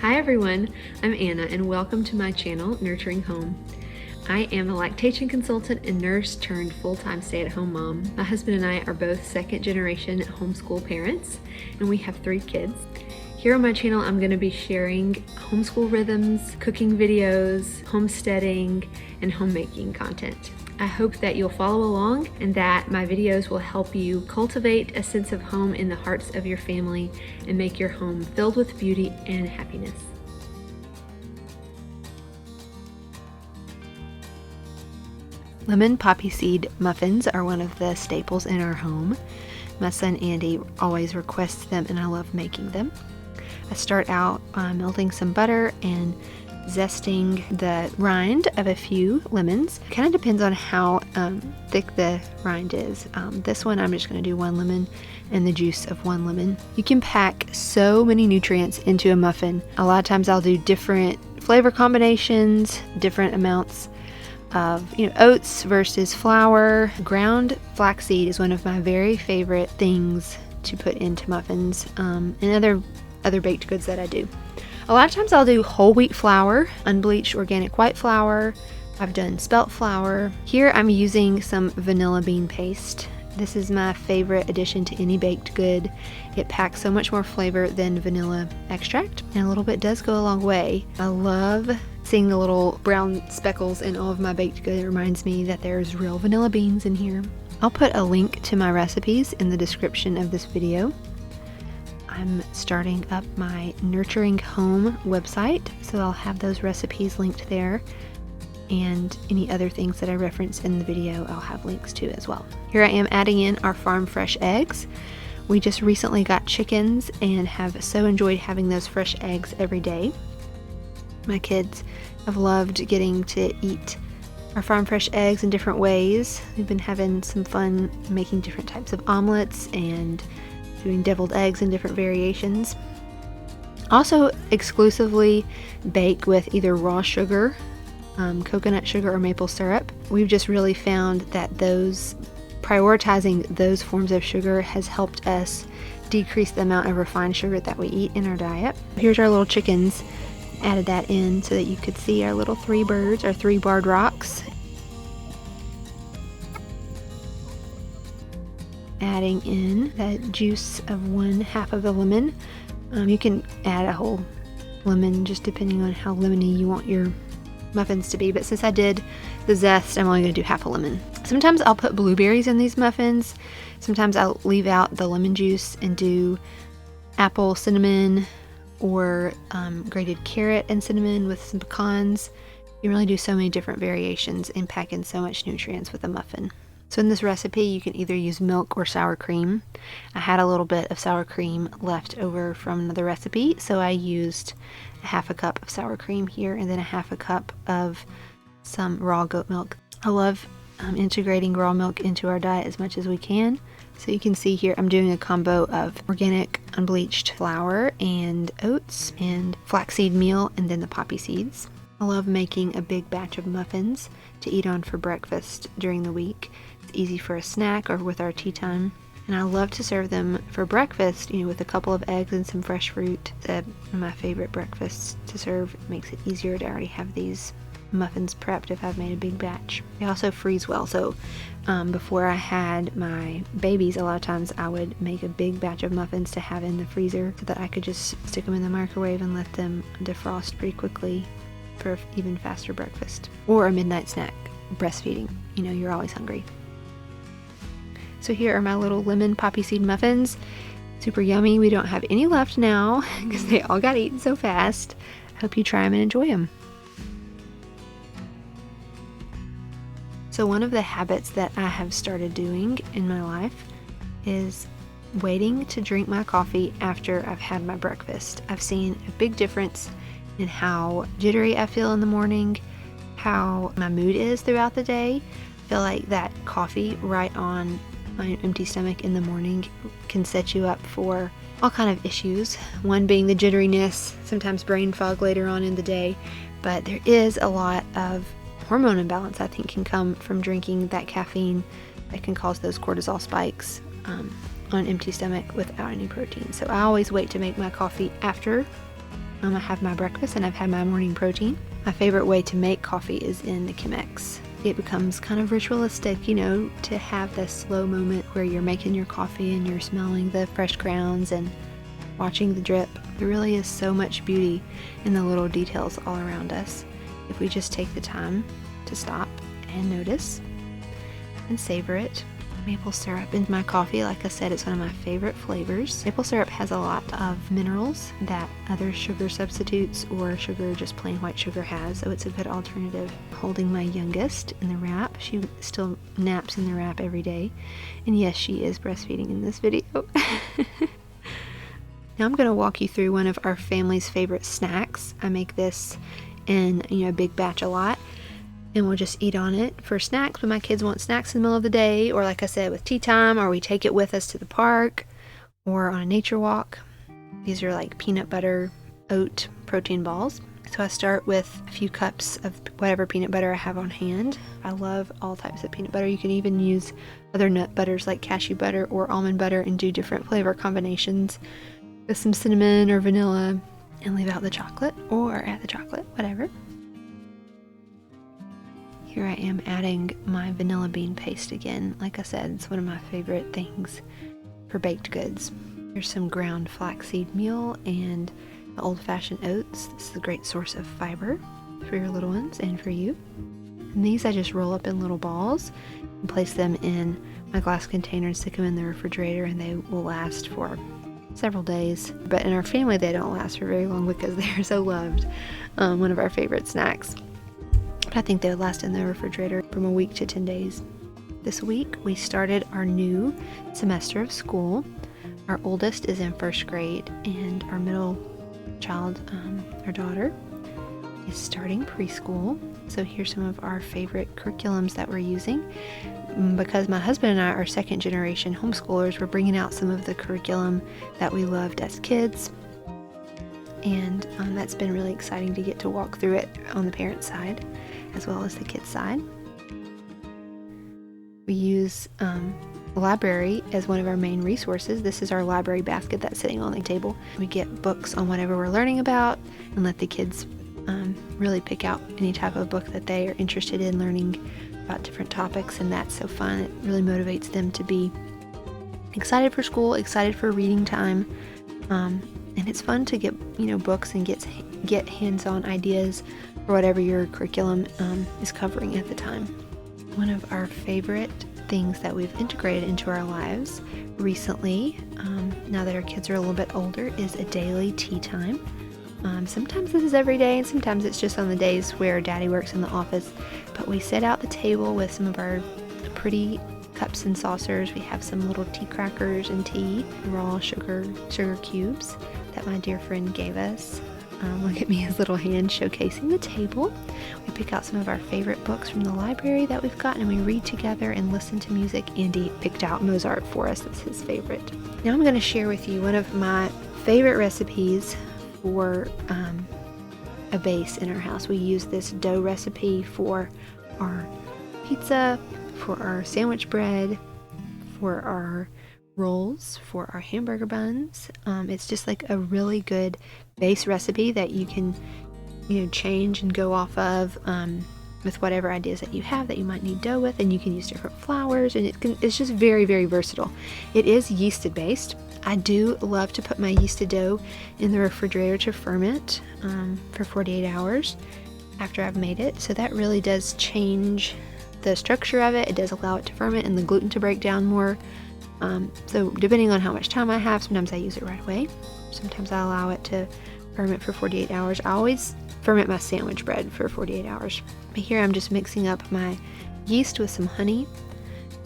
Hi everyone, I'm Anna and welcome to my channel, Nurturing Home. I am a lactation consultant and nurse turned full-time stay-at-home mom. My husband and I are both second-generation homeschool parents and we have 3 kids. Here on my channel, I'm going to be sharing homeschool rhythms, cooking videos, homesteading, and homemaking content. I hope that you'll follow along and that my videos will help you cultivate a sense of home in the hearts of your family and make your home filled with beauty and happiness. Lemon poppy seed muffins are one of the staples in our home. My son Andy always requests them and I love making them. I start out by melting some butter and zesting the rind of a few lemons. Kind of depends on how thick the rind is. This one I'm just going to do 1 lemon and the juice of 1 lemon. You can pack so many nutrients into a muffin. A lot of times I'll do different flavor combinations, different amounts of oats versus flour. Ground flaxseed is one of my very favorite things to put into muffins and other baked goods that I do. A lot of times I'll do whole wheat flour, unbleached organic white flour. I've done spelt flour. Here I'm using some vanilla bean paste. This is my favorite addition to any baked good. It packs so much more flavor than vanilla extract, and a little bit does go a long way. I love seeing the little brown speckles in all of my baked good. It reminds me that there's real vanilla beans in here. I'll put a link to my recipes in the description of this video. I'm starting up my Nurturing Home website, so I'll have those recipes linked there, and any other things that I reference in the video I'll have links to as well. Here I am adding in our farm fresh eggs. We just recently got chickens and have so enjoyed having those fresh eggs every day. My kids have loved getting to eat our farm fresh eggs in different ways. We've been having some fun making different types of omelets and doing deviled eggs in different variations. Also exclusively bake with either raw sugar, coconut sugar, or maple syrup. We've just really found that prioritizing those forms of sugar has helped us decrease the amount of refined sugar that we eat in our diet. Here's our little chickens. Added that in so that you could see our little 3 birds, our 3 barred rocks. Adding in the juice of 1/2 of the lemon. You can add a whole lemon just depending on how lemony you want your muffins to be, but since I did the zest, I'm only going to do 1/2 a lemon. Sometimes I'll put blueberries in these muffins. Sometimes I'll leave out the lemon juice and do apple cinnamon or grated carrot and cinnamon with some pecans. You can really do so many different variations and pack in so much nutrients with a muffin. So in this recipe, you can either use milk or sour cream. I had a little bit of sour cream left over from another recipe, so I used 1/2 cup of sour cream here and then 1/2 cup of some raw goat milk. I love integrating raw milk into our diet as much as we can. So you can see here I'm doing a combo of organic unbleached flour and oats and flaxseed meal and then the poppy seeds. I love making a big batch of muffins to eat on for breakfast during the week. It's easy for a snack or with our tea time. And I love to serve them for breakfast, with a couple of eggs and some fresh fruit. One of my favorite breakfasts to serve. It makes it easier to already have these muffins prepped if I've made a big batch. They also freeze well, so before I had my babies, a lot of times I would make a big batch of muffins to have in the freezer so that I could just stick them in the microwave and let them defrost pretty quickly for even faster breakfast or a midnight snack. Breastfeeding, you're always hungry. So here are my little lemon poppy seed muffins. Super yummy. We don't have any left now because they all got eaten so fast. I hope you try them and enjoy them. So one of the habits that I have started doing in my life is waiting to drink my coffee after I've had my breakfast. I've seen a big difference in how jittery I feel in the morning, how my mood is throughout the day. I feel like that coffee right on my empty stomach in the morning can set you up for all kind of issues. One being the jitteriness, sometimes brain fog later on in the day, but there is a lot of hormone imbalance I think can come from drinking that caffeine that can cause those cortisol spikes on an empty stomach without any protein. So I always wait to make my coffee after I have my breakfast and I've had my morning protein. My favorite way to make coffee is in the Chemex. It becomes kind of ritualistic, you know, to have this slow moment where you're making your coffee and you're smelling the fresh grounds and watching the drip. There really is so much beauty in the little details all around us if we just take the time to stop and notice and savor it. Maple syrup in my coffee, like I said, it's one of my favorite flavors. Maple syrup has a lot of minerals that other sugar substitutes or sugar, just plain white sugar, has, so it's a good alternative. Holding my youngest in the wrap. She still naps in the wrap every day, and yes, she is breastfeeding in this video. Now I'm going to walk you through one of our family's favorite snacks. I make this in, a big batch a lot, and we'll just eat on it for snacks when my kids want snacks in the middle of the day, or like I said, with tea time, or we take it with us to the park or on a nature walk. These are like peanut butter oat protein balls. So I start with a few cups of whatever peanut butter I have on hand. I love all types of peanut butter. You can even use other nut butters like cashew butter or almond butter and do different flavor combinations with some cinnamon or vanilla, and leave out the chocolate or add the chocolate, whatever. Here I am adding my vanilla bean paste again. Like I said, it's one of my favorite things for baked goods. Here's some ground flaxseed meal and the old-fashioned oats. This is a great source of fiber for your little ones and for you. And these I just roll up in little balls and place them in my glass container and stick them in the refrigerator, and they will last for several days. But in our family, they don't last for very long because they're so loved. One of our favorite snacks. But I think they would last in the refrigerator from a week to 10 days. This week, we started our new semester of school. Our oldest is in 1st grade, and our middle child, our daughter, is starting preschool. So here's some of our favorite curriculums that we're using. Because my husband and I are 2nd generation homeschoolers, we're bringing out some of the curriculum that we loved as kids. And that's been really exciting to get to walk through it on the parent side as well as the kids side. We use the library as one of our main resources. This is our library basket that's sitting on the table. We get books on whatever we're learning about and let the kids really pick out any type of book that they are interested in learning about different topics, and that's so fun. It really motivates them to be excited for school, excited for reading time. And it's fun to get, books and get hands-on ideas for whatever your curriculum is covering at the time. One of our favorite things that we've integrated into our lives recently, now that our kids are a little bit older, is a daily tea time. Sometimes this is every day, and sometimes it's just on the days where Daddy works in the office. But we set out the table with some of our pretty cups and saucers. We have some little tea crackers and tea, raw sugar cubes that my dear friend gave us. Look at me, his little hand showcasing the table. We pick out some of our favorite books from the library that we've gotten, and we read together and listen to music. Andy picked out Mozart for us. That's his favorite. Now I'm going to share with you one of my favorite recipes for a base in our house. We use this dough recipe for our pizza, for our sandwich bread, for our rolls, for our hamburger buns. It's just like a really good base recipe that you can change and go off of with whatever ideas that you have that you might need dough with, and you can use different flours, and it's just very, very versatile. It is yeasted based. I do love to put my yeasted dough in the refrigerator to ferment for 48 hours after I've made it. So that really does change the structure of it. It does allow it to ferment and the gluten to break down more. So depending on how much time I have, sometimes I use it right away. Sometimes I allow it to ferment for 48 hours. I always ferment my sandwich bread for 48 hours. But here I'm just mixing up my yeast with some honey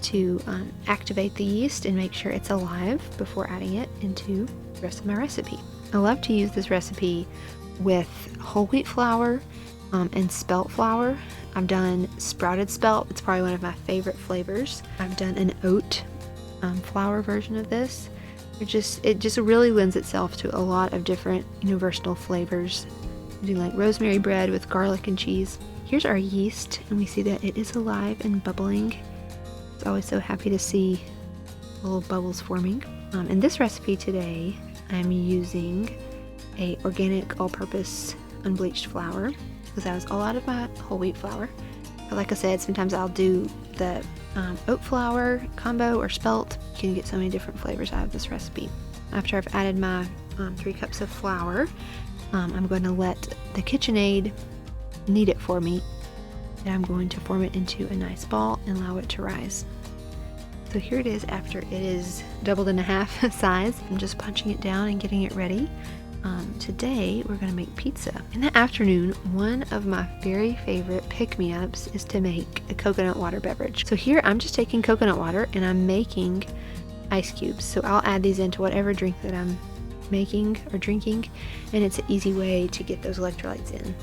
to activate the yeast and make sure it's alive before adding it into the rest of my recipe. I love to use this recipe with whole wheat flour and spelt flour. I've done sprouted spelt. It's probably one of my favorite flavors. I've done an oat flour version of this. It just really lends itself to a lot of different versatile flavors. I'm doing like rosemary bread with garlic and cheese. Here's our yeast, and we see that it is alive and bubbling. It's always so happy to see little bubbles forming. In this recipe today, I'm using a organic all-purpose unbleached flour because I was all out of my whole wheat flour. But like I said, sometimes I'll do the oat flour combo or spelt. You can get so many different flavors out of this recipe. After I've added my 3 cups of flour, I'm going to let the KitchenAid knead it for me, and I'm going to form it into a nice ball and allow it to rise. So here it is after it is doubled in half size. I'm just punching it down and getting it ready. Today we're going to make pizza. In the afternoon, one of my very favorite pick-me-ups is to make a coconut water beverage. So here I'm just taking coconut water and I'm making ice cubes. So I'll add these into whatever drink that I'm making or drinking, and it's an easy way to get those electrolytes in.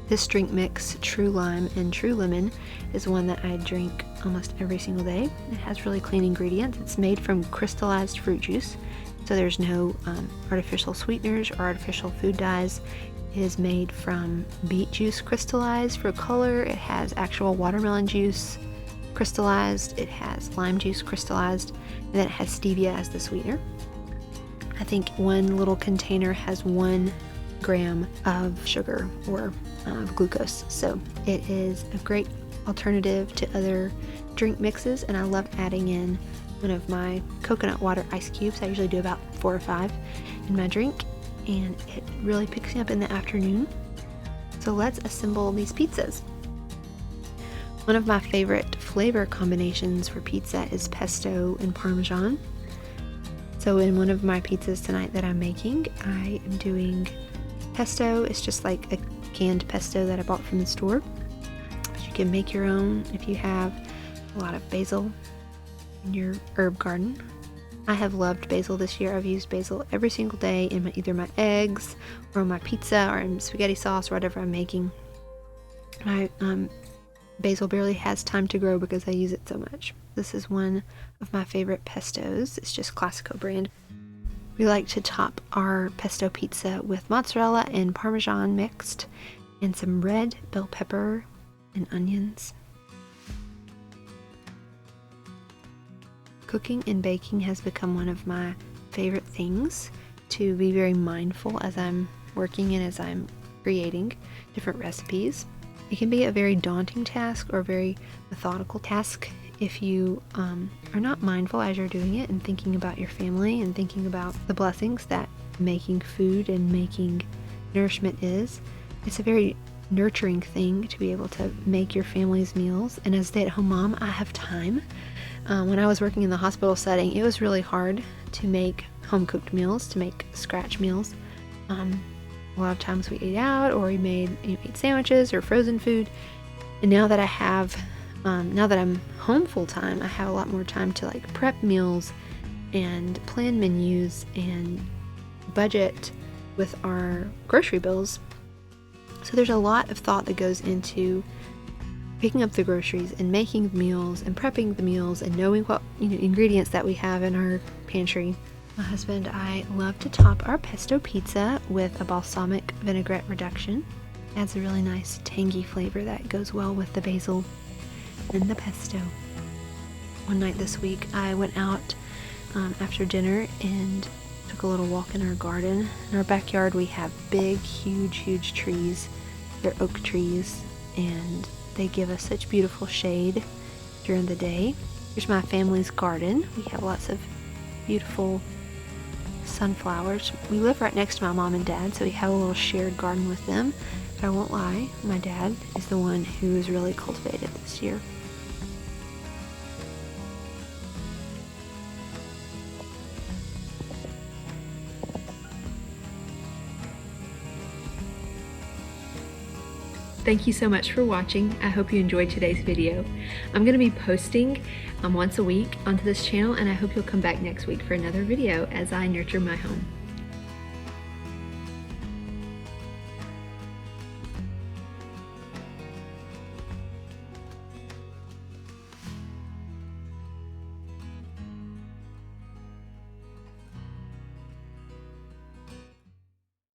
This drink mix, True Lime and True Lemon, is one that I drink almost every single day. It has really clean ingredients. It's made from crystallized fruit juice, so there's no artificial sweeteners or artificial food dyes. It is made from beet juice crystallized for color. It has actual watermelon juice crystallized. It has lime juice crystallized, and then it has stevia as the sweetener. I think one little container has 1 gram of sugar or glucose, so it is a great alternative to other drink mixes, and I love adding in one of my coconut water ice cubes. I usually do about 4 or 5 in my drink, and it really picks me up in the afternoon. So let's assemble these pizzas. One of my favorite flavor combinations for pizza is pesto and parmesan. So in one of my pizzas tonight that I'm making, I am doing pesto. It's just like a canned pesto that I bought from the store. You can make your own if you have a lot of basil in your herb garden. I have loved basil this year. I've used basil every single day in either my eggs or my pizza or in spaghetti sauce or whatever I'm making. My basil barely has time to grow because I use it so much. This is one of my favorite pestos. It's just Classico brand. We like to top our pesto pizza with mozzarella and parmesan mixed and some red bell pepper and onions. Cooking and baking has become one of my favorite things to be very mindful as I'm working and as I'm creating different recipes. It can be a very daunting task or a very methodical task if you are not mindful as you're doing it and thinking about your family and thinking about the blessings that making food and making nourishment is. It's a very nurturing thing to be able to make your family's meals, and as a stay-at-home mom, I have time. When I was working in the hospital setting, it was really hard to make home-cooked meals, to make scratch meals. A lot of times we ate out or we ate sandwiches or frozen food, and now that now that I'm home full-time, I have a lot more time to like prep meals and plan menus and budget with our grocery bills. So there's a lot of thought that goes into picking up the groceries and making the meals and prepping the meals and knowing what ingredients that we have in our pantry. My husband and I love to top our pesto pizza with a balsamic vinaigrette reduction. Adds a really nice tangy flavor that goes well with the basil and the pesto. One night this week I went out after dinner and took a little walk in our garden. In our backyard we have big, huge trees. They're oak trees and they give us such beautiful shade during the day. Here's my family's garden. We have lots of beautiful sunflowers. We live right next to my mom and dad, so we have a little shared garden with them. But I won't lie, my dad is the one who has really cultivated this year. Thank you so much for watching. I hope you enjoyed today's video. I'm going to be posting once a week onto this channel, and I hope you'll come back next week for another video as I nurture my home.